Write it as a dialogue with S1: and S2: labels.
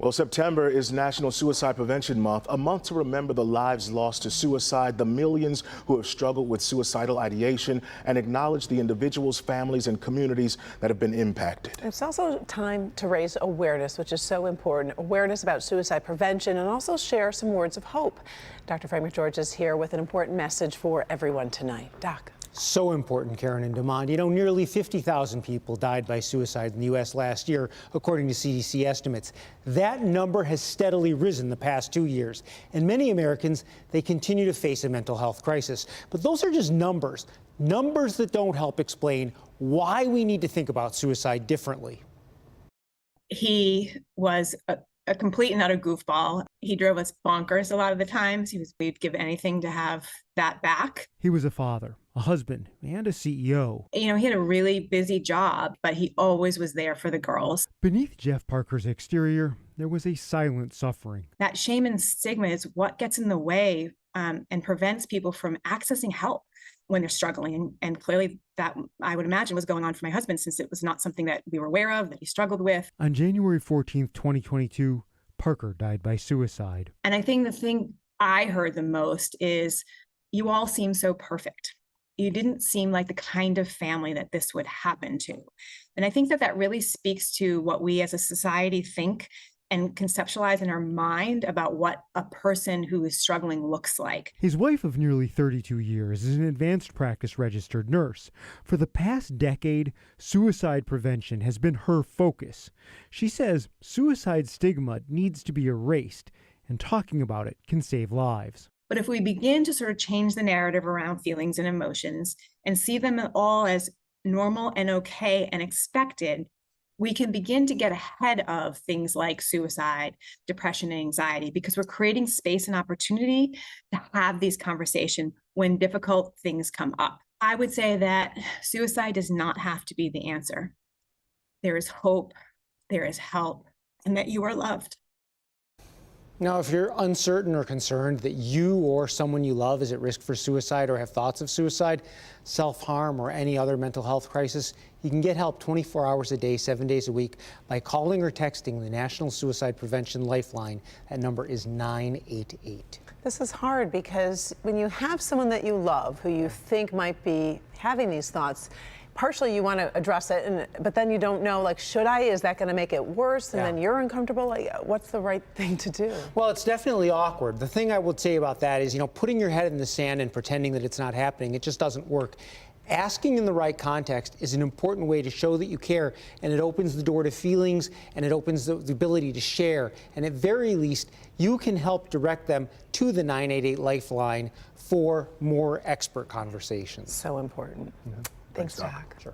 S1: Well, September is National Suicide Prevention Month, a month to remember the lives lost to suicide, the millions who have struggled with suicidal ideation, and acknowledge the individuals, families, and communities that have been impacted.
S2: It's also time to raise awareness, which is so important. Awareness about suicide prevention, and also share some words of hope. Dr. Frank McGeorge is here with an important message for everyone tonight. Doc.
S3: So important, Karen and Demond. You know, nearly 50,000 people died by suicide in the U.S. last year, according to CDC estimates. That number has steadily risen the past 2 years. And many Americans, they continue to face a mental health crisis. But those are just numbers that don't help explain why we need to think about suicide differently.
S4: He was a complete and utter goofball. He drove us bonkers a lot of the times. We'd give anything to have that back.
S5: He was a father, a husband, and a CEO.
S4: You know, he had a really busy job, but he always was there for the girls.
S5: Beneath Jeff Parker's exterior, there was a silent suffering.
S4: That shame and stigma is what gets in the way and prevents people from accessing help when they're struggling. And clearly that, I would imagine, was going on for my husband, since it was not something that we were aware of, that he struggled with.
S5: On January 14th, 2022, Parker died by suicide.
S4: And I think the thing I heard the most is, you all seem so perfect. You didn't seem like the kind of family that this would happen to. And I think that that really speaks to what we as a society think and conceptualize in our mind about what a person who is struggling looks like.
S5: His wife of nearly 32 years is an advanced practice registered nurse. For the past decade, suicide prevention has been her focus. She says suicide stigma needs to be erased, and talking about it can save lives.
S4: But if we begin to sort of change the narrative around feelings and emotions and see them all as normal and okay and expected, we can begin to get ahead of things like suicide, depression, and anxiety, because we're creating space and opportunity to have these conversations when difficult things come up. I would say that suicide does not have to be the answer. There is hope, there is help, and that you are loved.
S3: Now, if you're uncertain or concerned that you or someone you love is at risk for suicide or have thoughts of suicide, self-harm, or any other mental health crisis, you can get help 24 hours a day, 7 days a week by calling or texting the National Suicide Prevention Lifeline. That number is 988.
S2: This is hard because when you have someone that you love who you think might be having these thoughts, partially you want to address it, but then you don't know, like, should I? Is that going to make it worse? And then you're uncomfortable. Like, what's the right thing to do?
S3: Well, it's definitely awkward. The thing I would say about that is, you know, putting your head in the sand and pretending that it's not happening, it just doesn't work. Asking in the right context is an important way to show that you care, and it opens the door to feelings, and it opens the ability to share. And at very least, you can help direct them to the 988 Lifeline for more expert conversations.
S2: So important. Thanks, Doc.
S3: Sure.